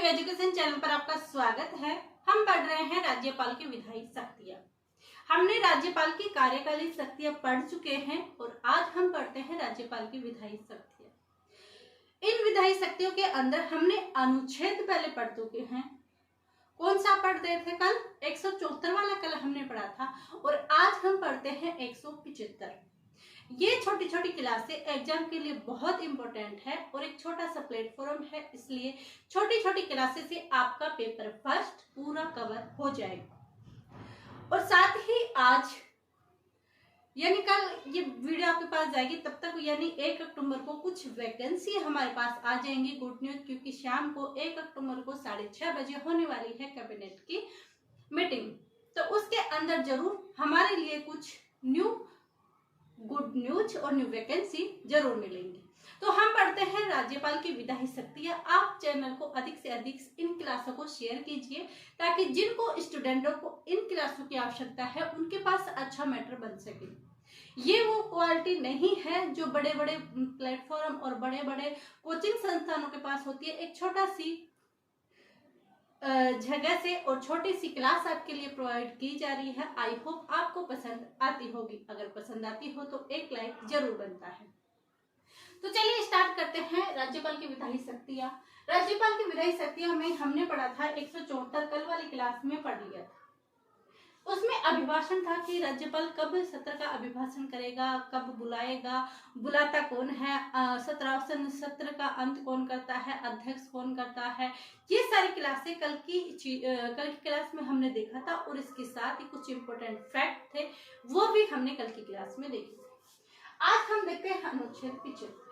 New education channel पर आपका स्वागत है। हम पढ़ रहे हैं राज्यपाल की विधायी शक्तियां। हमने राज्यपाल की कार्यकालीन शक्तियां पढ़ चुके हैं और आज हम पढ़ते हैं राज्यपाल की विधायी शक्तियां। इन विधायी शक्तियों के अंदर हमने अनुच्छेद पहले पढ़ चुके हैं। कौन सा पढ़ रहे थे कल? 174 वाला कल हमने पढ़ा था और आज हम पढ़ते हैं 175। ये छोटी छोटी क्लासें एग्जाम के लिए बहुत इंपॉर्टेंट है और एक छोटा सा प्लेटफॉर्म है, इसलिए छोटी छोटी क्लासेस से आपका पेपर फर्स्ट पूरा कवर हो जाएगा। और साथ ही आज यानी कल ये वीडियो आपके पास जाएगी तब तक यानी 1 अक्टूबर को कुछ वैकेंसी हमारे पास आ जाएंगी। गुड न्यूज, क्योंकि शाम को 1 अक्टूबर को 6:30 बजे होने वाली है कैबिनेट की मीटिंग, तो उसके अंदर जरूर हमारे लिए कुछ न्यू गुड न्यूज और न्यू वैकेंसी जरूर मिलेंगी। तो हम पढ़ते हैं राज्यपाल की विधायी शक्तियां। आप चैनल को अधिक से अधिक इन क्लासों को शेयर कीजिए ताकि जिनको स्टूडेंटों को इन क्लासों की आवश्यकता है उनके पास अच्छा मैटर बन सके। ये वो क्वालिटी नहीं है जो बड़े बड़े प्लेटफॉर्म और बड़े बड़े कोचिंग संस्थानों के पास होती है। एक छोटा सी जगह से और छोटी सी क्लास आपके लिए प्रोवाइड की जा रही है। आई होप आपको पसंद आती होगी। अगर पसंद आती हो तो एक लाइक जरूर बनता है। तो चलिए स्टार्ट करते हैं राज्यपाल की विधायी शक्तियां। राज्यपाल की विधायी शक्तियां में हमने पढ़ा था 174 कल वाली क्लास में पढ़ लिया था। उसमें अभिभाषण था कि राज्यपाल कब सत्र का अभिभाषण करेगा, कब बुलाएगा, बुलाता कौन है, सत्रावसन सत्र का अंत कौन करता है, अध्यक्ष कौन करता है। ये सारी क्लासें कल की क्लास में हमने देखा था और इसके साथ ही कुछ इंपॉर्टेंट फैक्ट थे वो भी हमने कल की क्लास में देखे थे। आज हम देखते हैं अनुच्छेद 75।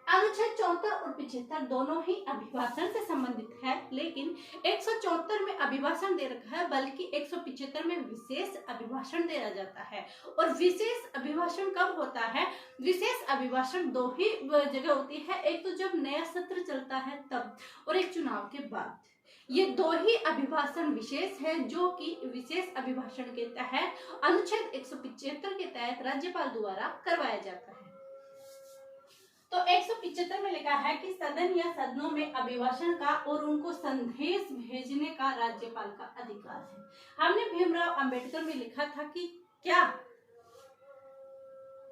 अनुच्छेद 74 और 75 दोनों ही अभिभाषण से संबंधित है, लेकिन 174 में अभिभाषण दे रखा है बल्कि 175 में विशेष अभिभाषण दिया जाता है। और विशेष अभिभाषण कब होता है? विशेष अभिभाषण दो ही जगह होती है, एक तो जब नया सत्र चलता है तब और एक चुनाव के बाद। ये दो ही अभिभाषण विशेष है जो कि विशेष अभिभाषण के तहत अनुच्छेद 175 के तहत राज्यपाल द्वारा करवाया जाता है। तो 175 में लिखा है कि सदन या सदनों में अभिभाषण का और उनको संदेश भेजने का राज्यपाल का अधिकार है। हमने भीमराव अंबेडकर में लिखा था कि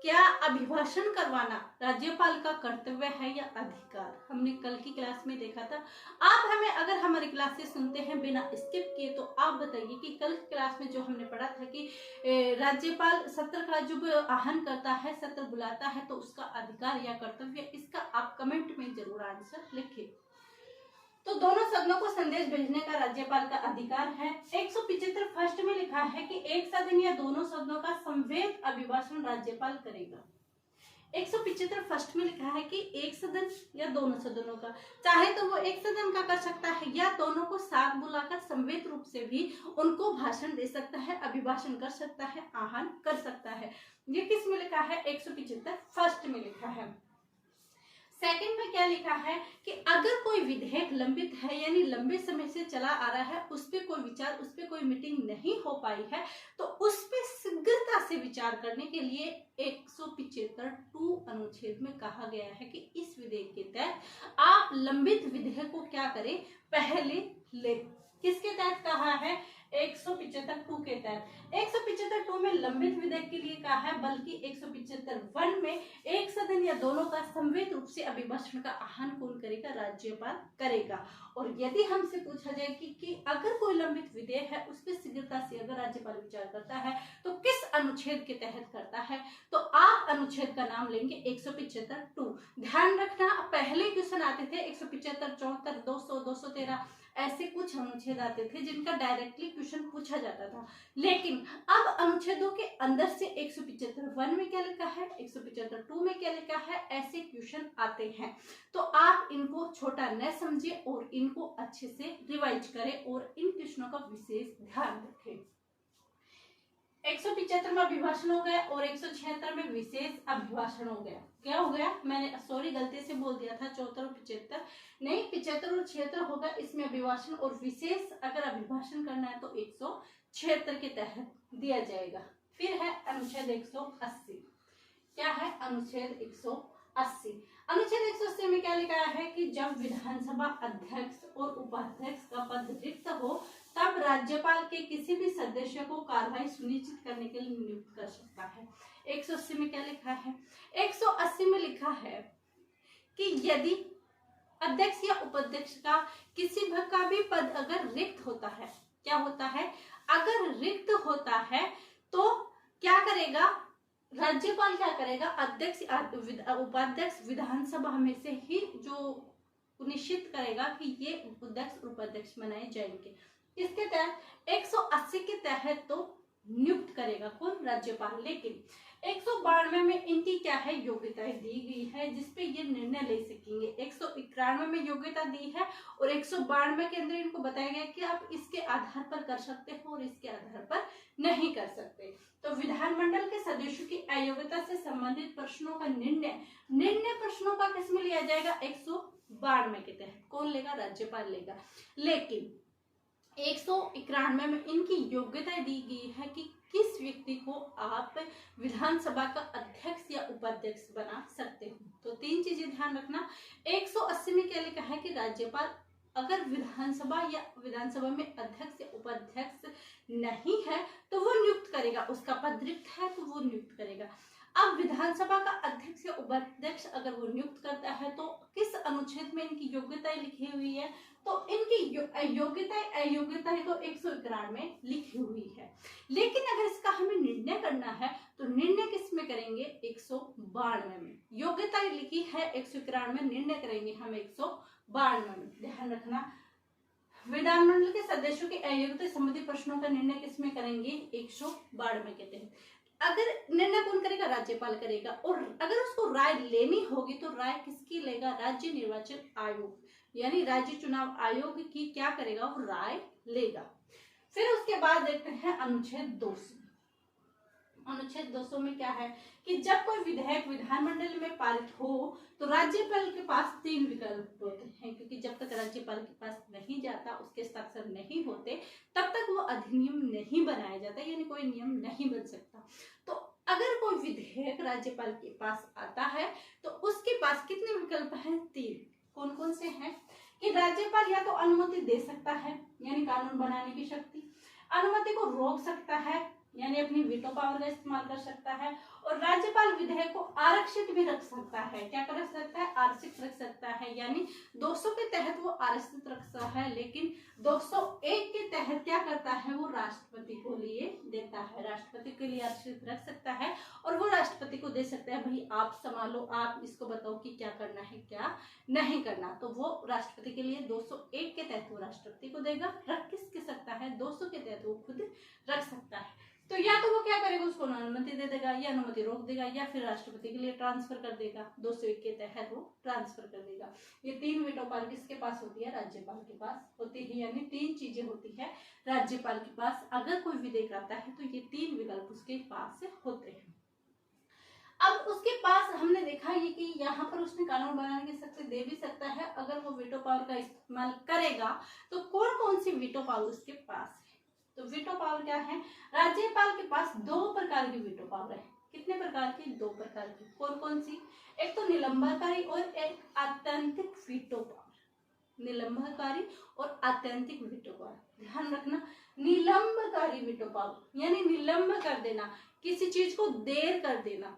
क्या अभिभाषण करवाना राज्यपाल का कर्तव्य है या अधिकार। हमने कल की क्लास में देखा था। आप हमें अगर हमारी क्लासेस सुनते हैं बिना स्किप किए तो आप बताइए कि कल की क्लास में जो हमने पढ़ा था कि राज्यपाल सत्र का जब आह्वान करता है, सत्र बुलाता है, तो उसका अधिकार या कर्तव्य, इसका आप कमेंट में जरूर आंसर लिखिए। तो दोनों सदनों को संदेश भेजने का राज्यपाल का अधिकार है। 175 फर्स्ट में लिखा है कि एक सदन या दोनों सदनों का संवेद अभिभाषण राज्यपाल करेगा। 175 फर्स्ट में लिखा है कि एक सदन या दोनों सदनों का, चाहे तो वो एक सदन का कर सकता है या दोनों को साथ बुलाकर संवेद रूप से भी उनको भाषण दे सकता है, अभिभाषण कर सकता है, आह्वान कर सकता है। ये किस में लिखा है? 175 फर्स्ट में लिखा है। सेकंड में क्या लिखा है कि अगर कोई विधेयक लंबित है यानी लंबे समय से चला आ रहा है, उस पर कोई विचार, उस पर कोई मीटिंग नहीं हो पाई है, तो उस पर शीघ्रता से विचार करने के लिए 175 अनुच्छेद में कहा गया है कि इस विधेयक के तहत आप लंबित विधेयक को क्या करें? पहले ले। किसके तहत कहा है? 175 के तहत। 175 में लंबित विधेयक के लिए कहा है, बल्कि 175 में एक सदन या दोनों का संवेद रूप से अभिभाषण का आह्वान कौन करेगा? राज्यपाल करेगा। और यदि हमसे पूछा जाए कि अगर कोई लंबित विधेयक है उस पर शीघ्रता से अगर राज्यपाल विचार करता है तो किस अनुच्छेद के तहत करता है, तो आप अनुच्छेद का नाम लेंगे 175। ध्यान रखना, पहले क्वेश्चन आते थे 175, 74, 200, 213 ऐसे कुछ अनुच्छेद आते थे जिनका डायरेक्टली क्वेश्चन पूछा जाता था, लेकिन अब अनुच्छेदों के अंदर से 175 में क्या लिखा है, 175 में क्या लिखा है, ऐसे क्वेश्चन आते हैं। तो आप इनको छोटा न समझे और इनको अच्छे से रिवाइज करें और इन क्वेश्चनों का विशेष ध्यान रखें। 175 में अभिभाषण हो गया और 176 में विशेष अभिभाषण हो गया। क्या हो गया? मैंने सॉरी गलती से बोल दिया था 74 और 75 नहीं, 75 और 76 होगा। इसमें अभिभाषण और विशेष अगर अभिभाषण करना है तो 176 के तहत दिया जाएगा। फिर है अनुच्छेद 180। क्या है? अनुच्छेद 180। 180। अनुच्छेद 180 में क्या लिखा है कि जब विधानसभा अध्यक्ष और उपाध्यक्ष का पद रिक्त हो तब राज्यपाल के किसी भी सदस्य को कार्रवाई सुनिश्चित करने के लिए नियुक्त कर सकता है। 180 में क्या लिखा है? 180 में लिखा है कि यदि अध्यक्ष या उपाध्यक्ष का किसी का भी पद अगर रिक्त होता है, क्या होता है, अगर रिक्त होता है तो क्या करेगा राज्यपाल, क्या करेगा, अध्यक्ष उपाध्यक्ष विधानसभा में से ही जो निश्चित करेगा कि ये अध्यक्ष उपाध्यक्ष बनाए जाएंगे। इसके तहत 180 के तहत तो नियुक्त करेगा कौन? राज्यपाल। लेकिन 192 में इनकी क्या है, योग्यताएं दी गई है जिसपे ये निर्णय ले सकेंगे। 191 में योग्यता दी है और 192 के अंदर इनको बताया गया कि आप इसके आधार पर कर सकते हो और इसके आधार पर नहीं कर सकते। तो विधानमंडल के सदस्यों की अयोग्यता से संबंधित प्रश्नों का निर्णय प्रश्नों का किसमें लिया जाएगा? 192 के तहत। कौन लेगा? राज्यपाल लेगा। लेकिन 191 में इनकी योग्यता दी गई है कि किस व्यक्ति को आप विधानसभा का अध्यक्ष या उपाध्यक्ष बना सकते हो। तो 3 चीजें ध्यान रखना। 180 में क्या लिखा है कि राज्यपाल अगर विधानसभा में अध्यक्ष या उपाध्यक्ष नहीं है तो वो नियुक्त करेगा, उसका पद रिक्त है तो वो नियुक्त करेगा। अब विधानसभा का अध्यक्ष या उपाध्यक्ष अगर वो नियुक्त करता है तो किस अनुच्छेद में इनकी योग्यताएं लिखी हुई है? तो इनकी योग्यताएं अयोग्यताएं तो 191 में लिखी हुई है। लेकिन अगर इसका हमें निर्णय करना है तो निर्णय किस में करेंगे? 192 में। योग्यताएं लिखी है 191 में, निर्णय करेंगे हम 192 में। ध्यान रखना, विधानमंडल के सदस्यों की अयोग्यता संबंधी प्रश्नों का निर्णय किसमें करेंगे? 192 के तहत। अगर निर्णय कौन करेगा? राज्यपाल करेगा। और अगर उसको राय लेनी होगी तो राय किसकी लेगा? राज्य निर्वाचन आयोग यानी राज्य चुनाव आयोग की क्या करेगा? वो राय लेगा। फिर उसके बाद देखते हैं अनुच्छेद 200। अनुच्छेद 200 में क्या है कि जब कोई विधेयक विधानमंडल में पारित हो तो राज्यपाल के पास 3 विकल्प होते हैं, क्योंकि जब तक राज्यपाल के पास नहीं जाता, उसके हस्ताक्षर नहीं होते, तब तक वो अधिनियम नहीं बनाया जाता, यानी कोई नियम नहीं बन सकता। तो अगर कोई विधेयक राज्यपाल के पास आता है तो उसके पास कितने विकल्प हैं? 3। कौन कौन से हैं कि राज्यपाल या तो अनुमति दे सकता है यानी कानून बनाने की शक्ति, अनुमति को रोक सकता है यानी अपनी वीटो पावर का इस्तेमाल कर सकता है, और राज्यपाल विधेयक को आरक्षित भी रख सकता है। क्या कर सकता है? आरक्षित रख सकता है, यानी 200 के तहत वो आरक्षित रख सकता है, लेकिन 201 के तहत क्या करता है? वो राष्ट्रपति को लिए देता है। राष्ट्रपति के लिए आरक्षित रख सकता है और वो राष्ट्रपति को दे सकता है, भाई आप संभालो, आप इसको बताओ कि क्या करना है क्या नहीं करना। तो वो राष्ट्रपति के लिए 201 के तहत वो राष्ट्रपति को देगा। रख किसके सकता है? 200 के तहत वो खुद रख सकता है। तो या तो वो क्या करेगा? उसको अनुमति दे देगा या अनुमति रोक देगा या फिर राष्ट्रपति के लिए ट्रांसफर कर देगा। 201 के तहत वो ट्रांसफर कर देगा। ये 3 वीटो पावर किसके पास होती है? राज्यपाल के पास होती है, यानी 3 चीजें होती है राज्यपाल के पास। अगर कोई विधेयक आता है तो ये 3 विकल्प उसके पास होते हैं। अब उसके पास हमने देखा ये कि यहाँ पर उसने कानून बनाने की शक्ति दे भी सकता है। अगर वो वीटो पावर का इस्तेमाल करेगा तो कौन कौन सी वीटो पावर उसके पास है? तो वीटो पावर क्या है? राज्यपाल के पास 2 प्रकार की वीटो पावर है। कितने प्रकार की? 2 प्रकार की। कौन कौन सी? एक तो निलंबनकारी और एक आत्यंतिक वीटो पावर। निलंबनकारी और आत्यंतिक वीटो पावर। ध्यान रखना, निलंबनकारी वीटो पावर यानी निलंब कर देना, किसी चीज को देर कर देना।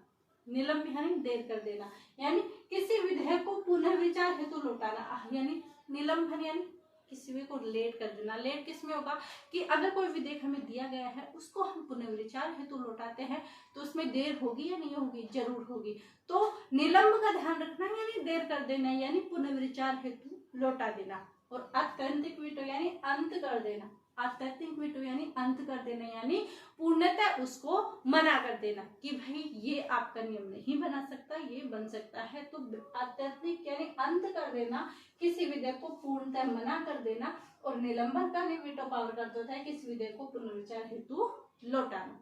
निलंब यानी देर कर देना, यानी किसी विधेयक को पुनः विचार हेतु लौटाना, यानी निलंबन यानी किसी को लेट कर देना। लेट किस में होगा कि अगर कोई विधेयक हमें दिया गया है उसको हम पुनर्विचार हेतु लौटाते हैं तो उसमें देर होगी या नहीं होगी? जरूर होगी। तो निलंब का ध्यान रखना यानी देर कर देना यानी पुनर्विचार हेतु लौटा देना। और आत्यंतिक वीटो यानी अंत कर देना। आत्यंतिक वीटो यानी अंत कर देना, यानी पूर्णतः उसको मना कर देना कि भाई ये आपका नियम नहीं बना सकता, ये बन सकता है। तो आत्यंतिक यानी अंत कर देना, किसी विधेयक को पूर्णतः मना कर देना। और निलंबन का वीटो पावर का होता है किसी विधेयक को पुनर्विचार हेतु लौटाना।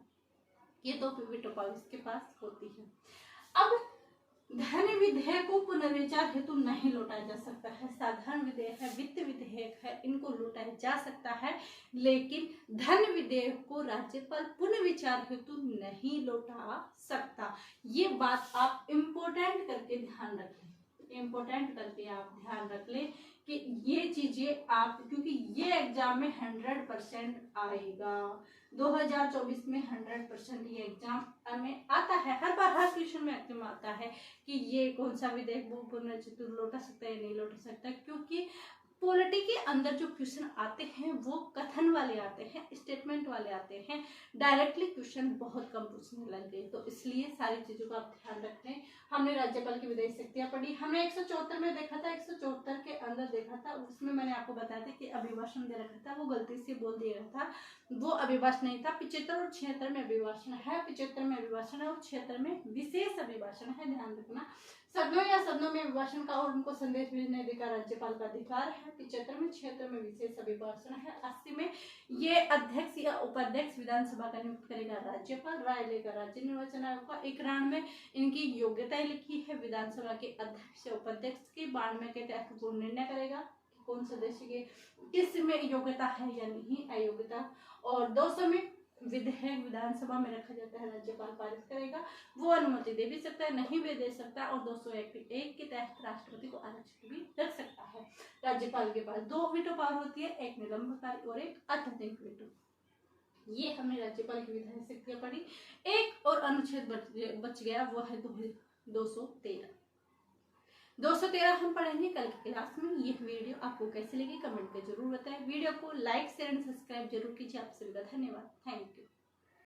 ये 2 वीटो पावर इसके पास होती है। अब धन विधेयक को पुनर्विचार हेतु नहीं लौटाया जा सकता है। साधारण विधेयक है, वित्त विधेयक है, इनको लौटाया जा सकता है, लेकिन धन विधेयक को राज्यपाल पुनर्विचार हेतु नहीं लौटा सकता। ये बात आप इम्पोर्टेंट करके ध्यान रख लें, इम्पोर्टेंट करके आप ध्यान रख लें कि ये चीजें आप, क्योंकि ये एग्जाम में 100% आएगा। 2024 में 100% ये एग्जाम में आता है, हर बार हर क्वेश्चन में एग्जाम आता है कि ये कौन सा विधेयक वो पुनर्चित्र लौटा सकता है या नहीं लौटा सकता, क्योंकि पॉलिटी के अंदर जो क्वेश्चन आते हैं वो कथन वाले आते हैं, स्टेटमेंट वाले आते हैं, डायरेक्टली क्वेश्चन बहुत कम पूछने लग गए। तो इसलिए सारी चीजों का आप ध्यान रखें। हमने राज्यपाल की विधायी शक्तियां पढ़ी, हमने 174 में देखा था, 174 के अंदर देखा था, उसमें मैंने आपको बताया था कि अभिभाषण दे रखा था, वो गलती से बोल दिया गया था, वो अभिभाषण नहीं था। 75 और 76 में अभिभाषण है, 75 में अभिभाषण है और 76 में विशेष अभिभाषण है, ध्यान रखना। सदनों या सदनों में अभिभाषण का और उनको संदेश भेजने अधिकार राज्यपाल का अधिकार है। 75 में, 76 में विशेष अभिभाषण है। 80 में ये अध्यक्ष या उपाध्यक्ष विधानसभा का नियुक्त करेगा राज्यपाल, राय लेकर राज्य निर्वाचन आयोग का। 91 में इनकी योग्यताएं लिखी है विधानसभा के अध्यक्ष या उपाध्यक्ष की। 92 के तहत पूर्ण निर्णय करेगा कि कौन सदस्य के किस में योग्यता है या नहीं अयोग्यता। और 200 में विधेयक विधानसभा में रखा जाता है, राज्यपाल पारित करेगा, वो अनुमति दे भी सकता है, नहीं भी दे सकता। और 201 के तहत राष्ट्रपति को आरक्षित भी रख सकता है। राज्यपाल के पास 2 वीटो पावर होती है, एक निलंबनकारी और एक अत्यधिक वीटो। ये हमने राज्यपाल की विधायी शक्तियां पढ़ी। एक और अनुच्छेद बच गया, वो है 213। 213 हम पढ़ेंगे कल की क्लास में। ये वीडियो आपको कैसी लगी कमेंट में जरूर बताएं। वीडियो को लाइक शेयर एंड सब्सक्राइब जरूर कीजिए। आप सभी का धन्यवाद। Thank you.